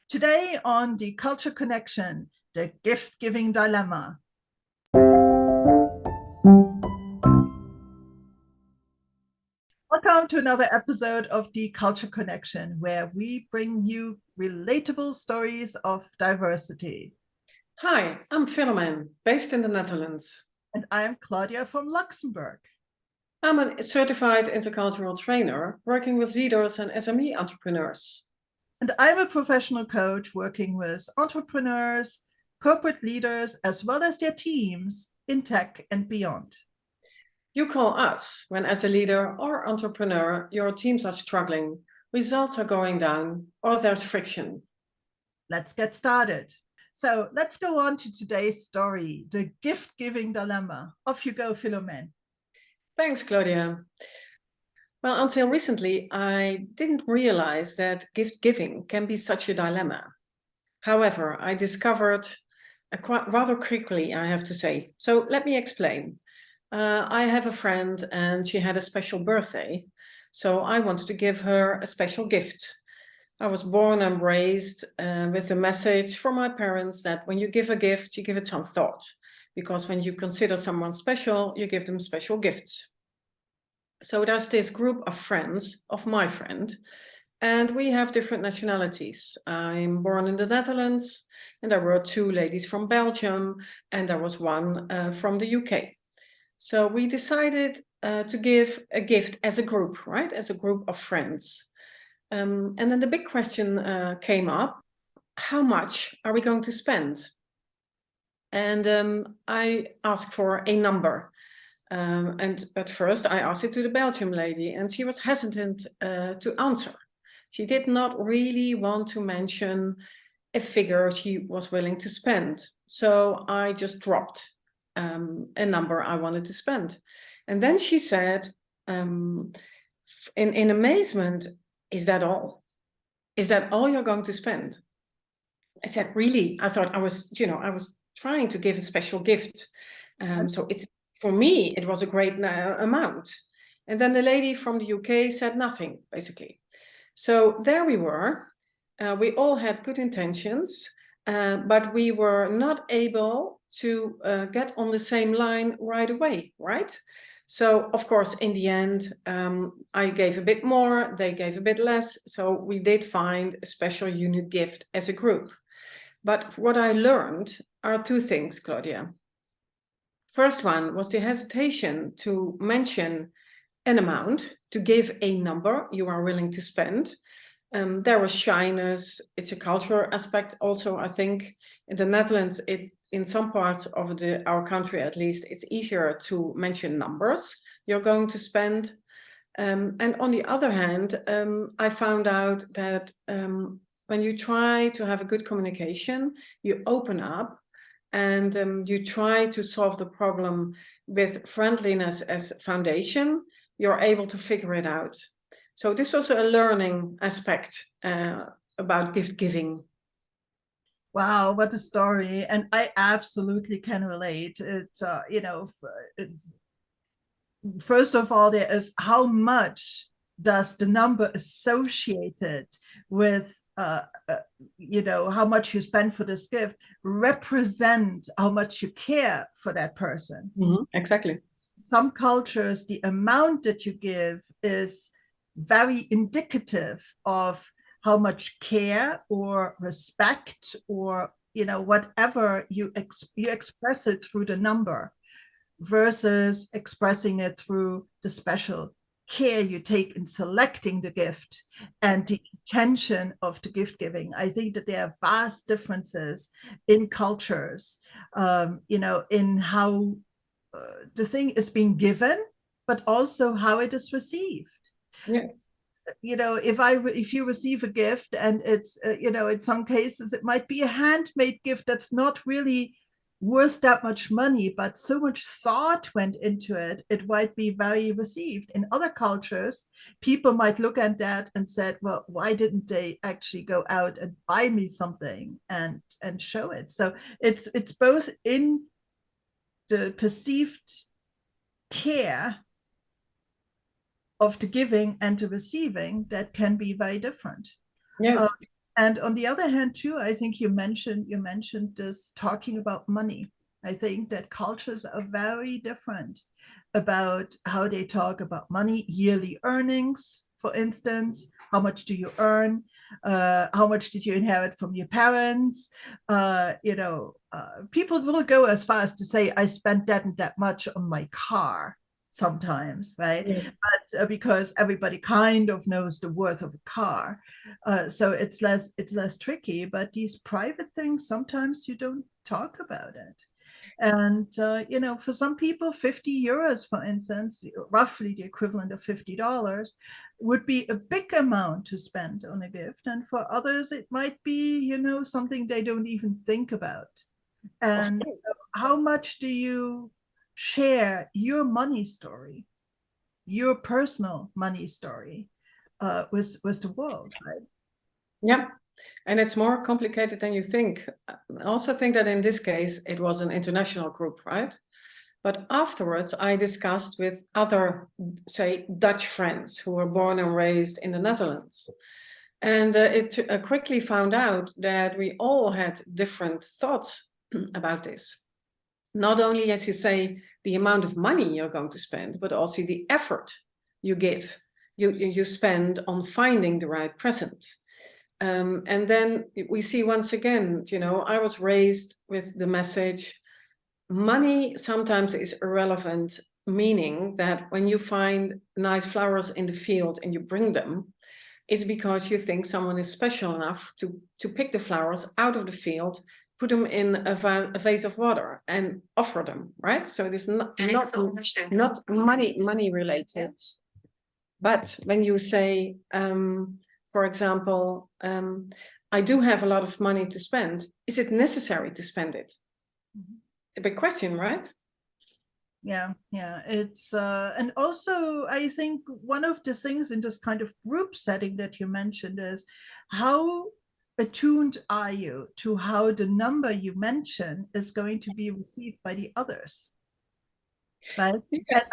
Today on the Culture Connection, the gift-giving dilemma. Welcome to another episode of the Culture Connection, where we bring you relatable stories of diversity. Hi, I'm Philomene, based in the Netherlands. And I'm Claudia from Luxembourg. I'm a certified intercultural trainer working with leaders and SME entrepreneurs. And I'm a professional coach working with entrepreneurs, corporate leaders, as well as their teams in tech and beyond. You call us when, as a leader or entrepreneur, your teams are struggling, results are going down, or there's friction. Let's get started. So let's go on to today's story, the gift-giving dilemma. Off you go, Philomene. Thanks, Claudia. Well, until recently, I didn't realize that gift giving can be such a dilemma. However, I discovered quite rather quickly, I have to say. So let me explain. I have a friend and she had a special birthday. So I wanted to give her a special gift. I was born and raised with the message from my parents that when you give a gift, you give it some thought. Because when you consider someone special, you give them special gifts. So there's this group of friends of my friend, and we have different nationalities. I'm born in the Netherlands, and there were two ladies from Belgium, and there was one from the UK. So we decided to give a gift as a group, right? As a group of friends. And then the big question came up, how much are we going to spend? And I asked for a number. And at first I asked it to the Belgium lady, and she was hesitant to answer. She did not really want to mention a figure she was willing to spend. So I just dropped a number I wanted to spend. And then she said, in amazement, is that all? Is that all you're going to spend? I said, really? I thought I was trying to give a special gift. So it's, for me, it was a great amount. And then the lady from the UK said nothing, basically. So there we were. We all had good intentions, but we were not able to get on the same line right away, right? So, of course, in the end, I gave a bit more, they gave a bit less. So we did find a special unit gift as a group. But what I learned are two things, Claudia. First one was the hesitation to mention an amount, to give a number you are willing to spend. There was shyness. It's a cultural aspect also, I think. In the Netherlands, in some parts of our country at least, it's easier to mention numbers you're going to spend. And on the other hand, I found out that when you try to have a good communication, you open up and you try to solve the problem with friendliness as foundation, you're able to figure it out. So this was a learning aspect about gift giving. Wow, what a story. And I absolutely can relate. It's, first of all, there is how much does the number associated with how much you spend for this gift represent how much you care for that person. Exactly. Some cultures, the amount that you give is very indicative of how much care or respect or whatever you express it through the number versus expressing it through the special care you take in selecting the gift and the intention of the gift giving. I think that there are vast differences in cultures, in how the thing is being given, but also how it is received. Yes. If you receive a gift and it's in some cases it might be a handmade gift that's not really worth that much money, but so much thought went into it, it might be very received. In other cultures, people might look at that and said, well, why didn't they actually go out and buy me something and show it? So it's both in the perceived care of the giving and the receiving that can be very different. Yes. And on the other hand, too, I think you mentioned this talking about money. I think that cultures are very different about how they talk about money, yearly earnings, for instance. How much do you earn? How much did you inherit from your parents? People will go as far as to say, I spent that and that much on my car sometimes, right? Yeah. But because everybody kind of knows the worth of a car, so it's less tricky. But these private things, sometimes you don't talk about it. And for some people, 50 euros, for instance, roughly the equivalent of $50, would be a big amount to spend on a gift. And for others, it might be, something they don't even think about. Of And course. how much do you share your money story, your personal money story, with the world, right? Yeah. And it's more complicated than you think. I also think that in this case, it was an international group, right? But afterwards, I discussed with other, say, Dutch friends who were born and raised in the Netherlands. And it quickly found out that we all had different thoughts about this. Not only, as you say, the amount of money you're going to spend, but also the effort you give, you spend on finding the right present. And then we see once again, I was raised with the message, money sometimes is irrelevant, meaning that when you find nice flowers in the field and you bring them, it's because you think someone is special enough to pick the flowers out of the field, put them in a vase of water and offer them, right? So it is not money related. But when you say, for example, I do have a lot of money to spend, is it necessary to spend it? It's a big question, right? Yeah, it's and also I think one of the things in this kind of group setting that you mentioned is how attuned are you to how the number you mention is going to be received by the others, right? And Yes.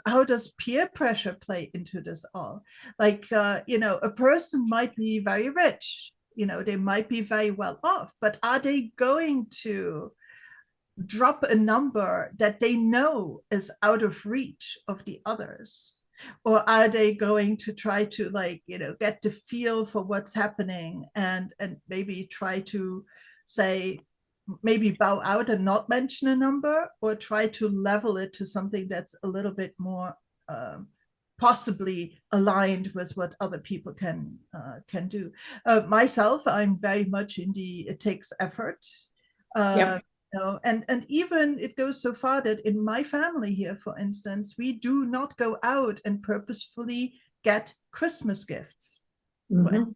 how does peer pressure play into this all? Like a person might be very rich, they might be very well off, but are they going to drop a number that they know is out of reach of the others? Or are they going to try to, get the feel for what's happening, and maybe try to say, maybe bow out and not mention a number, or try to level it to something that's a little bit more possibly aligned with what other people can do. Myself, I'm very much in the it takes effort. Yep. And even it goes so far that in my family here, for instance, we do not go out and purposefully get Christmas gifts. Mm-hmm.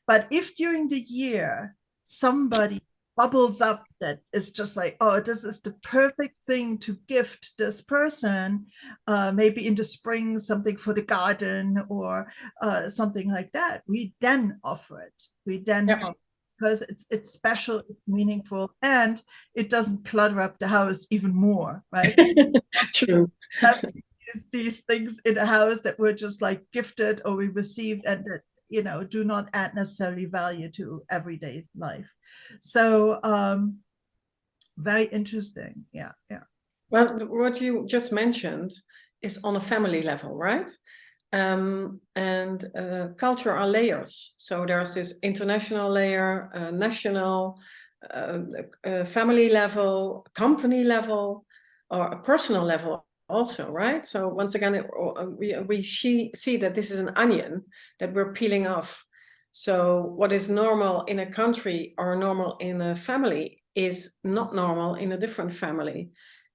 But if during the year somebody bubbles up that is just like, oh, this is the perfect thing to gift this person, maybe in the spring, something for the garden, or something like that, we then offer it. We then Yep. offer, because it's special, it's meaningful, and it doesn't clutter up the house even more, right? True. Have these things in a house that were just like gifted or we received, and that do not add necessarily value to everyday life. So very interesting. Yeah. Well, what you just mentioned is on a family level, right? And culture are layers. So there's this international layer, national, family level, company level, or a personal level also, right? So once again, we see that this is an onion that we're peeling off. So what is normal in a country or normal in a family is not normal in a different family.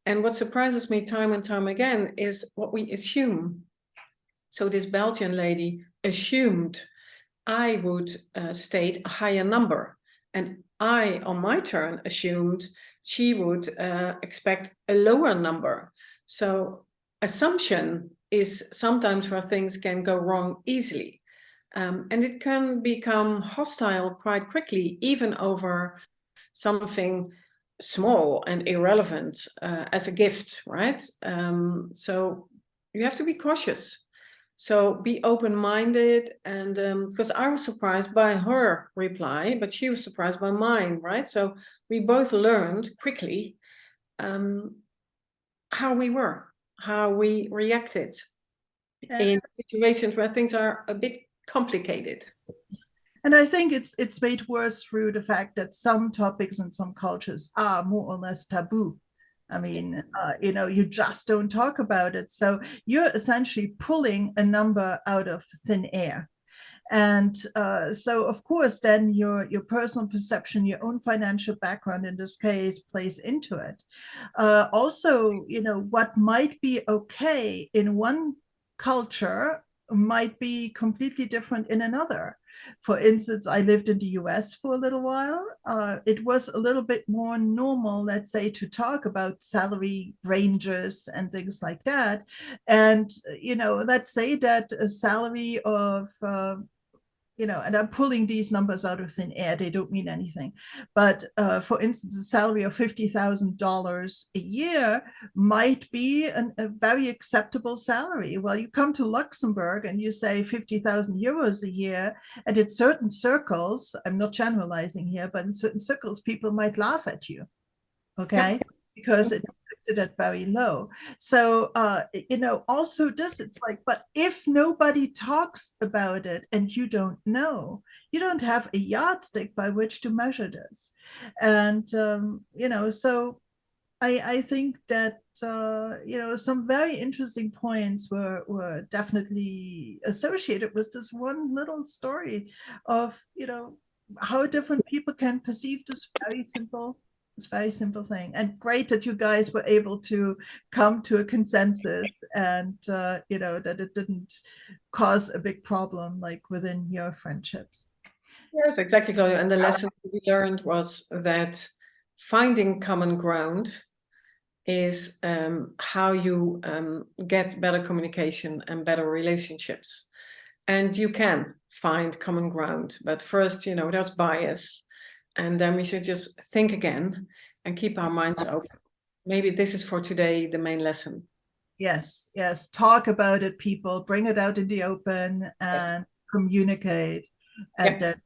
And what surprises me time and time again is what we assume. So this Belgian lady assumed I would state a higher number. And I, on my turn, assumed she would expect a lower number. So assumption is sometimes where things can go wrong easily. And it can become hostile quite quickly, even over something small and irrelevant as a gift, right? So you have to be cautious. So be open-minded, and because I was surprised by her reply, but she was surprised by mine, right? So we both learned quickly how we were, how we reacted in situations where things are a bit complicated. And I think it's made worse through the fact that some topics in some cultures are more or less taboo. I mean, you just don't talk about it. So you're essentially pulling a number out of thin air. And so, of course, then your personal perception, your own financial background in this case plays into it. Also, what might be okay in one culture might be completely different in another. For instance, I lived in the US for a little while. It was a little bit more normal, let's say, to talk about salary ranges and things like that. And, let's say that a salary of, and I'm pulling these numbers out of thin air, they don't mean anything. But for instance, a salary of $50,000 a year might be a very acceptable salary. Well, you come to Luxembourg and you say 50,000 euros a year, and in certain circles, I'm not generalizing here, but in certain circles, people might laugh at you, okay? Yeah. Because it's considered very low. So, also this, it's like, but if nobody talks about it and you don't know, you don't have a yardstick by which to measure this. And, so I think that, some very interesting points were definitely associated with this one little story of, how different people can perceive this very simple thing. And great that you guys were able to come to a consensus, and that it didn't cause a big problem like within your friendships. Yes, exactly. So, and the lesson we learned was that finding common ground is how you get better communication and better relationships. And you can find common ground, but first, there's bias. And then we should just think again and keep our minds open. Maybe this is for today the main lesson. Yes, yes. Talk about it, people. Bring it out in the open and communicate. And that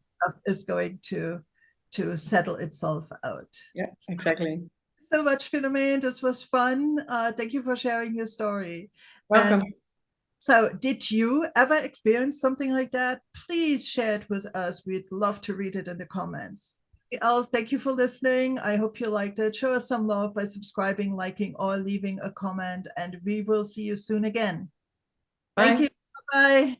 is going to settle itself out. Yeah, exactly. So much, Philomene. This was fun. Thank you for sharing your story. Welcome. And so, did you ever experience something like that? Please share it with us. We'd love to read it in the comments. Else, thank you for listening. I hope you liked it. Show us some love by subscribing, liking, or leaving a comment, and we will see you soon again. Bye. Thank you. Bye.